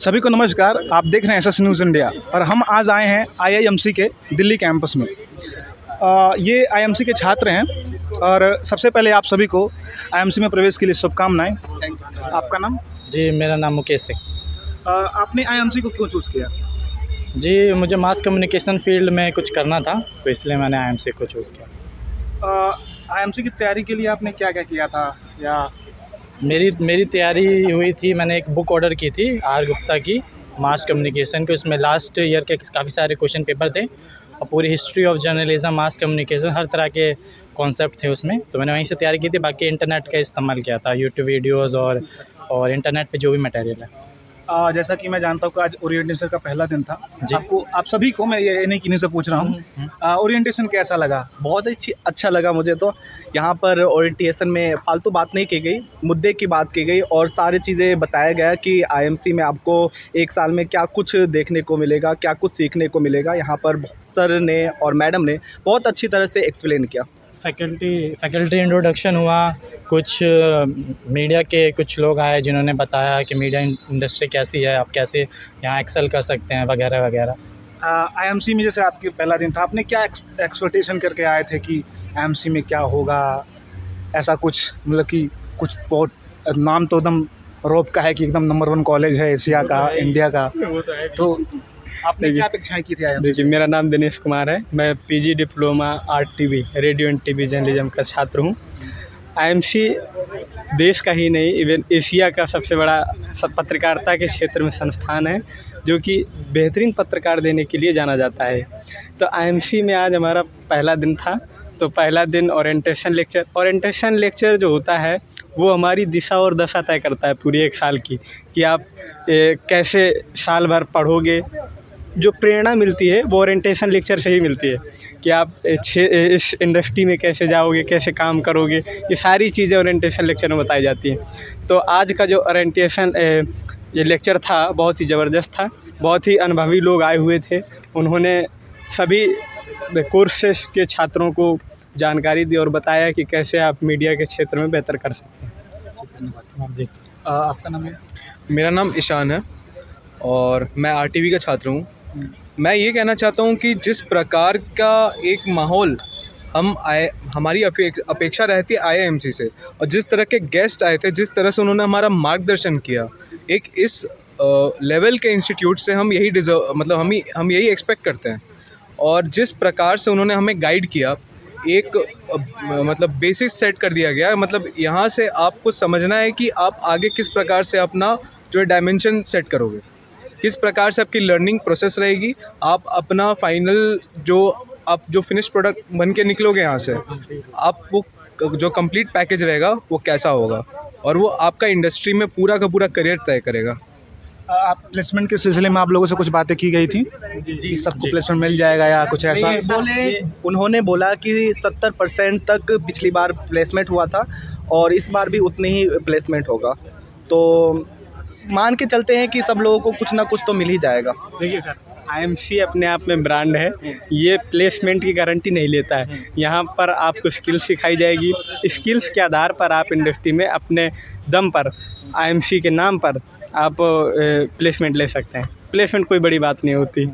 सभी को नमस्कार। आप देख रहे हैं एसएस न्यूज़ इंडिया और हम आज आए हैं आईआईएमसी के दिल्ली कैंपस में। ये आईएमसी के छात्र हैं और सबसे पहले आप सभी को आईएमसी में प्रवेश के लिए शुभकामनाएं। आपका नाम? जी, मेरा नाम मुकेश है। आपने आईएमसी को क्यों चूज़ किया? जी, मुझे मास कम्युनिकेशन फील्ड में कुछ करना था, तो इसलिए मैंने आईएमसी को चूज़ किया। आईएमसी की तैयारी के लिए आपने क्या क्या किया था? या मेरी तैयारी हुई थी, मैंने एक बुक ऑर्डर की थी आर गुप्ता की, मास कम्युनिकेशन के। उसमें लास्ट ईयर के काफ़ी सारे क्वेश्चन पेपर थे और पूरी history of journalism, mass communication, हर तरह के कॉन्सेप्ट थे उसमें। तो मैंने वहीं से तैयारी की थी। बाकी इंटरनेट का इस्तेमाल किया था, यूट्यूब वीडियोज़ और इंटरनेट पे जो भी मटेरियल है। जैसा कि मैं जानता हूँ कि आज ओरिएंटेशन का पहला दिन था। जी। आप सभी को मैं ये नहीं किन्हीं से पूछ रहा हूँ, ओरिएंटेशन कैसा लगा? बहुत अच्छा लगा मुझे। तो यहाँ पर ओरिएंटेशन में फालतू बात नहीं की गई, मुद्दे की बात की गई और सारी चीज़ें बताया गया कि आईएमसी में आपको एक साल में क्या कुछ देखने को मिलेगा, क्या कुछ सीखने को मिलेगा। यहाँ पर सर ने और मैडम ने बहुत अच्छी तरह से एक्सप्लेन किया। फैकल्टी इंट्रोडक्शन हुआ, कुछ मीडिया के कुछ लोग आए जिन्होंने बताया कि मीडिया इंडस्ट्री कैसी है, आप कैसे यहाँ एक्सेल कर सकते हैं, वगैरह वगैरह। आईएमसी में जैसे आपके पहला दिन था, आपने क्या एक्सपेक्टेशन करके आए थे कि आईएमसी में क्या होगा? ऐसा कुछ मतलब कि कुछ बहुत नाम तो एकदम रौब का है कि एकदम नंबर 1 कॉलेज है एशिया का, इंडिया का। तो आपने क्या अपेक्षाएं की थी आईएमसी? देखिए, मेरा नाम दिनेश कुमार है। मैं PG diploma RTV, radio and TV journalism का छात्र हूँ। आईएमसी देश का ही नहीं, इवन एशिया का सबसे बड़ा पत्रकारिता के क्षेत्र में संस्थान है, जो कि बेहतरीन पत्रकार देने के लिए जाना जाता है। तो आईएमसी में आज हमारा पहला दिन था। तो पहला दिन ओरिएंटेशन लेक्चर जो होता है वो हमारी दिशा और दशा तय करता है पूरी एक साल की, कि आप कैसे साल भर पढ़ोगे। जो प्रेरणा मिलती है वो ओरिएंटेशन लेक्चर से ही मिलती है कि आप इस इंडस्ट्री में कैसे जाओगे, कैसे काम करोगे। ये सारी चीज़ें ओरिएंटेशन लेक्चर में बताई जाती हैं। तो आज का जो ओरिएंटेशन ये लेक्चर था बहुत ही ज़बरदस्त था। बहुत ही अनुभवी लोग आए हुए थे। उन्होंने सभी कोर्सेस के छात्रों को जानकारी दी और बताया कि कैसे आप मीडिया के क्षेत्र में बेहतर कर सकते हैं। जी। आपका नाम है? मेरा नाम ईशान है और मैं आरटीवी का छात्र हूँ। मैं ये कहना चाहता हूँ कि जिस प्रकार का एक माहौल हमारी अपेक्षा रहती है आईआईएमसी से, और जिस तरह के गेस्ट आए थे, जिस तरह से उन्होंने हमारा मार्गदर्शन किया, एक इस लेवल के इंस्टीट्यूट से हम यही हम यही एक्सपेक्ट करते हैं। और जिस प्रकार से उन्होंने हमें गाइड किया, एक बेसिक सेट कर दिया गया। यहाँ से आपको समझना है कि आप आगे किस प्रकार से अपना जो डायमेंशन सेट करोगे, किस प्रकार से आपकी लर्निंग प्रोसेस रहेगी, आप अपना फाइनल जो फिनिश प्रोडक्ट बन के निकलोगे यहाँ से, आपको जो कंप्लीट पैकेज रहेगा वो कैसा होगा, और वो आपका इंडस्ट्री में पूरा का पूरा करियर तय करेगा। आप प्लेसमेंट के सिलसिले में आप लोगों से कुछ बातें की गई थी? जी, सबको प्लेसमेंट मिल जाएगा या कुछ ऐसा? उन्होंने बोला कि 70% तक पिछली बार प्लेसमेंट हुआ था और इस बार भी उतनी ही प्लेसमेंट होगा। तो मान के चलते हैं कि सब लोगों को कुछ ना कुछ तो मिल ही जाएगा। देखिए सर, आईएमसी अपने आप में ब्रांड है, ये प्लेसमेंट की गारंटी नहीं लेता है। यहाँ पर आपको स्किल्स सिखाई जाएगी। स्किल्स के आधार पर आप इंडस्ट्री में अपने दम पर आईएमसी के नाम पर आप प्लेसमेंट ले सकते हैं। प्लेसमेंट कोई बड़ी बात नहीं होती।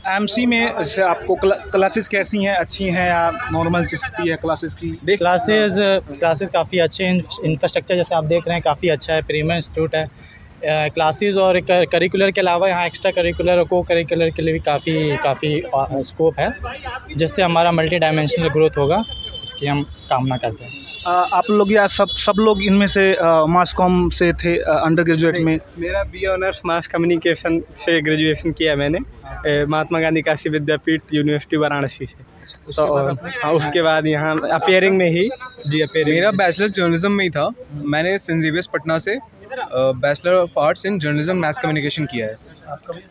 आईएमसी में जैसे आपको क्लासेस कैसी हैं? अच्छी हैं या नॉर्मल स्थिति है क्लासेस की? क्लासेस काफ़ी अच्छे हैं। इंफ्रास्ट्रक्चर जैसे आप देख रहे हैं काफ़ी अच्छा है, प्रीमियम इंस्टीट्यूट है। क्लासेस और करिकुलर के अलावा यहाँ एक्स्ट्रा करिकुलर और को करिकुलर के लिए भी काफ़ी स्कोप है, जिससे हमारा मल्टी डायमेंशनल ग्रोथ होगा, इसकी हम कामना करते हैं। आप लोग या सब लोग इनमें से मास कॉम से थे अंडर ग्रेजुएट में? मेरा बी ऑनर्स मास कम्युनिकेशन से ग्रेजुएशन किया मैंने, महात्मा गांधी काशी विद्यापीठ यूनिवर्सिटी वाराणसी से। तो उसके बाद यहाँ अपेयरिंग में ही मेरा बैचलर जर्नलिज्म में ही था। मैंने सेंट जेवियर्स पटना से bachelor of arts in journalism mass communication किया है।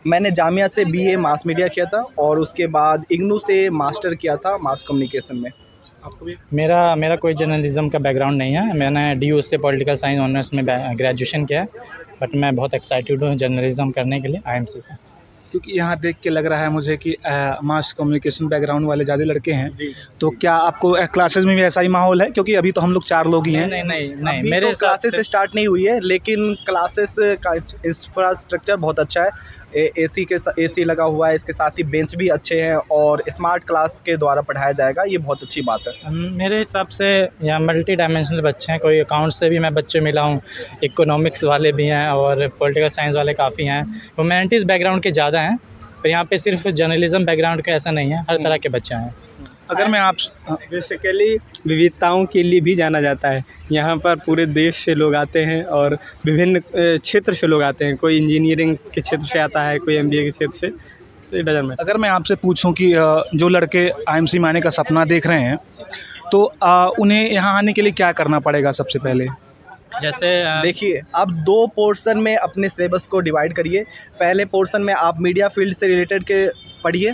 मैंने जामिया से बीए मास मीडिया किया था और उसके बाद इग्नू से मास्टर किया था मास कम्युनिकेशन में। मेरा कोई जर्नलिज्म का बैकग्राउंड नहीं है। मैंने डीयू से पॉलिटिकल साइंस ऑनर्स में ग्रेजुएशन किया है, बट मैं बहुत एक्साइटेड हूँ जर्नलिज्म करने के लिए आईएमसी से। क्योंकि यहाँ देख के लग रहा है मुझे कि मास कम्युनिकेशन बैकग्राउंड वाले ज़्यादा लड़के हैं। तो क्या आपको क्लासेस में भी ऐसा ही माहौल है? क्योंकि अभी तो हम लोग 4 लोग ही हैं। नहीं अभी मेरे तो क्लासेस स्टार्ट नहीं हुई है, लेकिन क्लासेस का इंफ्रास्ट्रक्चर बहुत अच्छा है। एसी लगा हुआ है, इसके साथ ही बेंच भी अच्छे हैं और स्मार्ट क्लास के द्वारा पढ़ाया जाएगा, ये बहुत अच्छी बात है। मेरे हिसाब से यहाँ मल्टी डायमेंशनल बच्चे हैं। कोई अकाउंट से भी मैं बच्चे मिला हूँ, इकोनॉमिक्स वाले भी हैं और पॉलिटिकल साइंस वाले काफ़ी हैं, ह्यूमैनिटीज़ बैकग्राउंड के ज़्यादा हैं। पर यहाँ पे सिर्फ जर्नलिज्म बैकग्राउंड के ऐसा नहीं है, हर तरह के बच्चे हैं। अगर मैं आप बेसिकली विविधताओं के लिए भी जाना जाता है। यहाँ पर पूरे देश से लोग आते हैं और विभिन्न क्षेत्र से लोग आते हैं। कोई इंजीनियरिंग के क्षेत्र से आता है, कोई एमबीए के क्षेत्र से। तो ये डजन में अगर मैं आपसे पूछूं कि जो लड़के आईएमसी में आने का सपना देख रहे हैं तो उन्हें यहाँ आने के लिए क्या करना पड़ेगा सबसे पहले? जैसे देखिए, आप 2 पोर्शन में अपने सिलेबस को डिवाइड करिए। पहले पोर्शन में आप मीडिया फील्ड से रिलेटेड के पढ़िए,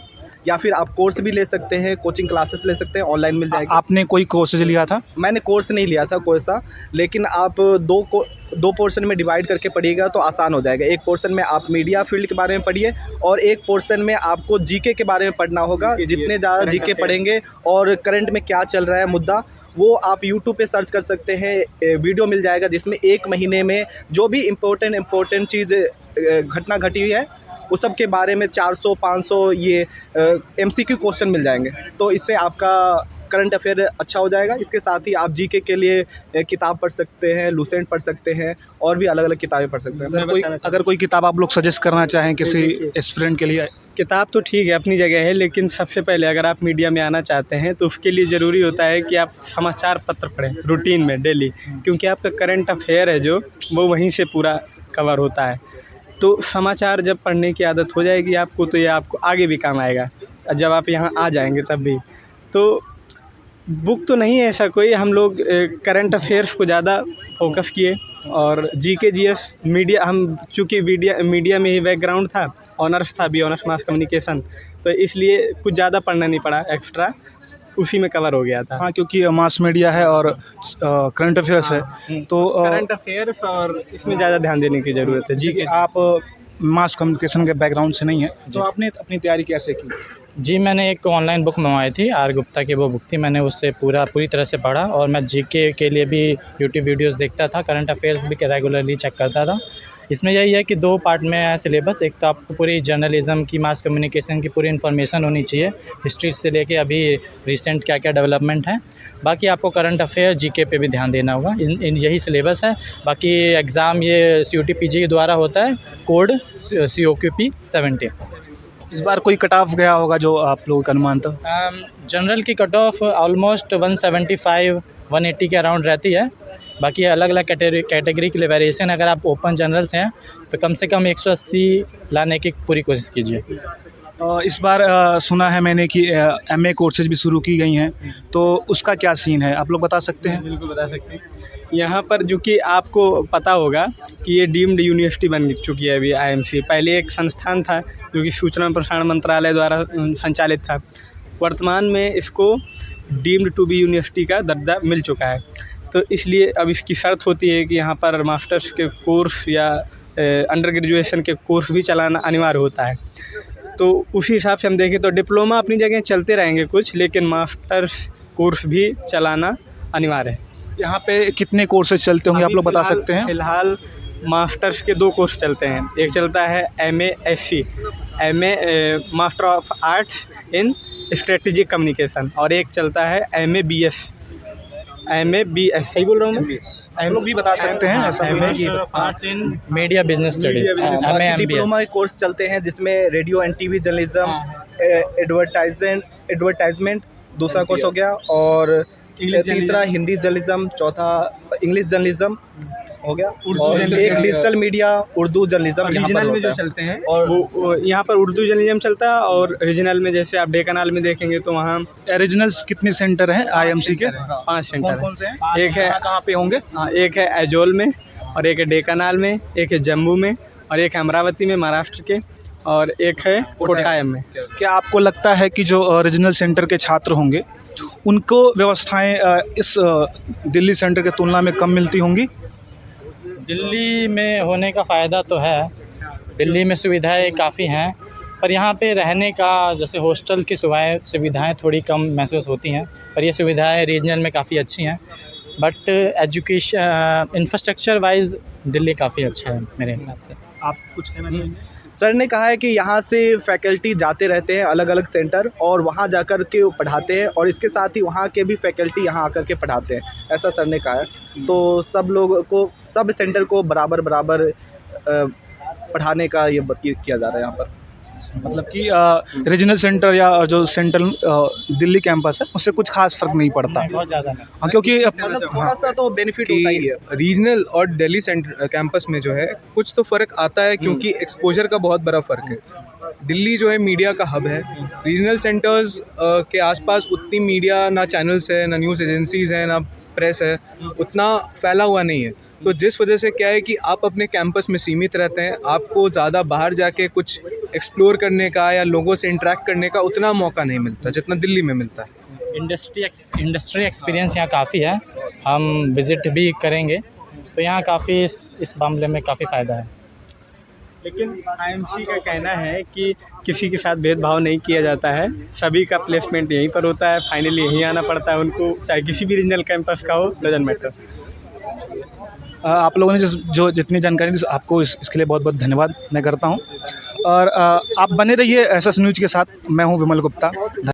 या फिर आप कोर्स भी ले सकते हैं, कोचिंग क्लासेस ले सकते हैं, ऑनलाइन मिल जाएगी। आपने कोई कोर्सेज लिया था? मैंने कोर्स नहीं लिया था कोई सा, लेकिन आप 2 पोर्शन में डिवाइड करके पढ़िएगा तो आसान हो जाएगा। एक पोर्शन में आप मीडिया फील्ड के बारे में पढ़िए और एक पोर्शन में आपको जीके के बारे में पढ़ना होगा। जितने ज़्यादा जीके पढ़ेंगे और करंट में क्या चल रहा है मुद्दा, वो आप यूट्यूब पे सर्च कर सकते हैं, वीडियो मिल जाएगा जिसमें 1 महीने में जो भी इम्पोर्टेंट चीज़ घटना घटी हुई है उस सब के बारे में 400-500 ये MCQ क्वेश्चन मिल जाएंगे। तो इससे आपका करंट अफेयर अच्छा हो जाएगा। इसके साथ ही आप जीके के लिए किताब पढ़ सकते हैं, लूसेंट पढ़ सकते हैं और भी अलग अलग किताबें पढ़ सकते हैं। अगर कोई किताब आप लोग सजेस्ट करना चाहें किसी एस्पिरेंट के लिए? किताब तो ठीक है, अपनी जगह है, लेकिन सबसे पहले अगर आप मीडिया में आना चाहते हैं तो उसके लिए ज़रूरी होता है कि आप समाचार पत्र पढ़ें रूटीन में डेली, क्योंकि आपका करंट अफेयर है जो वो वहीं से पूरा कवर होता है। तो समाचार जब पढ़ने की आदत हो जाएगी आपको, तो ये आपको आगे भी काम आएगा जब आप यहाँ आ जाएंगे तब भी। तो बुक तो नहीं है ऐसा कोई, हम लोग करंट अफेयर्स को ज़्यादा फोकस किए और जीके जीएस मीडिया, हम चूँकि मीडिया में ही बैकग्राउंड था, ऑनर्स था, बी ऑनर्स मास कम्युनिकेशन, तो इसलिए कुछ ज़्यादा पढ़ना नहीं पड़ा एक्स्ट्रा, उसी में कवर हो गया था। हाँ, क्योंकि मास मीडिया है और करंट अफेयर्स है तो करंट अफेयर्स और इसमें ज़्यादा ध्यान देने की ज़रूरत है। जी, आप मास कम्युनिकेशन के बैकग्राउंड से नहीं है, तो आपने अपनी तैयारी कैसे की? जी, मैंने एक ऑनलाइन बुक मंगवाई थी, आर गुप्ता की वो बुक थी, मैंने उससे पूरी तरह से पढ़ा और मैं जीके के लिए भी यूट्यूब वीडियोस देखता था, करंट अफेयर्स भी रेगुलरली चेक करता था। इसमें यही है कि 2 पार्ट में है सिलेबस। एक तो आपको पूरी जर्नलिज्म की, मास कम्युनिकेशन की पूरी इन्फॉर्मेशन होनी चाहिए, हिस्ट्री से लेके अभी रिसेंट क्या क्या डेवलपमेंट है। बाकी आपको करंट अफेयर जीके पे भी ध्यान देना होगा। यही सिलेबस है। बाकी एग्ज़ाम ये CUT PG के द्वारा होता है, कोड COQP 70। इस बार कोई कट ऑफ गया होगा जो आप लोगों का अनुमान था? जनरल की कट ऑफ ऑलमोस्ट 175-180 के अराउंड रहती है। बाकी अलग अलग कैटेगरी के लिए वेरिएशन। अगर आप ओपन जनरल से हैं तो कम से कम 180 लाने की पूरी कोशिश कीजिए। इस बार सुना है मैंने कि MA कोर्सेज भी शुरू की गई हैं, तो उसका क्या सीन है, आप लोग बता सकते हैं? बिल्कुल बता सकते हैं। यहाँ पर जो कि आपको पता होगा कि ये डीम्ड यूनिवर्सिटी बन चुकी है अभी IMC। पहले एक संस्थान था जो कि सूचना प्रसारण मंत्रालय द्वारा संचालित था। वर्तमान में इसको डीम्ड टू बी यूनिवर्सिटी का दर्जा मिल चुका है। तो इसलिए अब इसकी शर्त होती है कि यहाँ पर मास्टर्स के कोर्स या अंडर ग्रेजुएशन के कोर्स भी चलाना अनिवार्य होता है। तो उसी हिसाब से हम देखें तो डिप्लोमा अपनी जगह चलते रहेंगे कुछ, लेकिन मास्टर्स कोर्स भी चलाना अनिवार्य है। यहाँ पे कितने कोर्सेज चलते होंगे आप लोग बता सकते हैं? फ़िलहाल मास्टर्स के 2 कोर्स चलते हैं। एक चलता है MA-SC, master of arts in strategic communication, और एक चलता है MA-BS। सही बोल रहा हूँ मैं? हम लोग भी बता सकते हैं ऐसा? मीडिया बिजनेस स्टडीज, डिप्लोमा के कोर्स चलते हैं जिसमें radio and TV journalism, advertisement दूसरा कोर्स हो गया, और तीसरा हिंदी जर्नलिज्म, चौथा इंग्लिश जर्नलिज्म हो गया, और एक digital media Urdu journalism regional में जो चलते हैं। और वो यहाँ पर उर्दू जर्नलिज्म चलता है, और रीजनल में जैसे आप डेकनाल में देखेंगे तो वहाँ रीजनल्स कितने सेंटर हैं IMC के? 5 सेंटर कौन से हैं? एक है कहाँ पे होंगे? एक है एजोल में, और एक है डेकनाल में, एक है जम्मू में, और एक है अमरावती में महाराष्ट्र के, और एक है कोटायम में। क्या आपको लगता है कि जो रीजनल सेंटर के छात्र होंगे उनको व्यवस्थाएं इस दिल्ली सेंटर की तुलना में कम मिलती होंगी? दिल्ली में होने का फ़ायदा तो है, दिल्ली में सुविधाएं काफ़ी हैं, पर यहाँ पे रहने का जैसे हॉस्टल की सुविधाएं थोड़ी कम महसूस होती हैं, पर ये सुविधाएं रीजनल में काफ़ी अच्छी हैं। But education infrastructure wise Delhi काफ़ी अच्छा है मेरे हिसाब से। आप कुछ कहना चाहेंगे? सर ने कहा है कि यहाँ से फैकल्टी जाते रहते हैं अलग अलग सेंटर और वहाँ जाकर के वो पढ़ाते हैं, और इसके साथ ही वहाँ के भी फैकल्टी यहाँ आकर के पढ़ाते हैं, ऐसा सर ने कहा है। तो सब लोग को, सब सेंटर को बराबर बराबर पढ़ाने का ये किया जा रहा है यहाँ पर। मतलब कि रीजनल सेंटर या जो सेंट्रल दिल्ली कैंपस है उससे कुछ खास फर्क नहीं पड़ता। बहुत ज़्यादा हाँ, क्योंकि मतलब थोड़ा सा तो बेनिफिट होता ही है। रीजनल और दिल्ली सेंटर कैंपस में जो है कुछ तो फ़र्क आता है, क्योंकि एक्सपोजर का बहुत बड़ा फ़र्क है। दिल्ली जो है मीडिया का हब है, रीजनल सेंटर्स के आसपास उतनी मीडिया ना चैनल्स है, ना न्यूज़ एजेंसीज़ हैं, ना प्रेस है, उतना फैला हुआ नहीं है। तो जिस वजह से क्या है कि आप अपने कैंपस में सीमित रहते हैं, आपको ज़्यादा बाहर जाके कुछ एक्सप्लोर करने का या लोगों से इंटरेक्ट करने का उतना मौका नहीं मिलता जितना दिल्ली में मिलता है। इंडस्ट्री एक्सपीरियंस यहाँ काफ़ी है, हम विज़िट भी करेंगे, तो यहाँ काफ़ी इस मामले में काफ़ी फ़ायदा है। लेकिन आईएमसी का कहना है कि किसी के साथ भेदभाव नहीं किया जाता है, सभी का प्लेसमेंट यहीं पर होता है, फाइनली यहीं आना पड़ता है उनको, चाहे किसी भी रीजनल कैंपस का हो, डजंट मैटर। आप लोगों ने जो जितनी जानकारी दी आपको इसके लिए बहुत बहुत धन्यवाद मैं करता हूं। और आप बने रहिए एसएस न्यूज़ के साथ। मैं हूं विमल गुप्ता।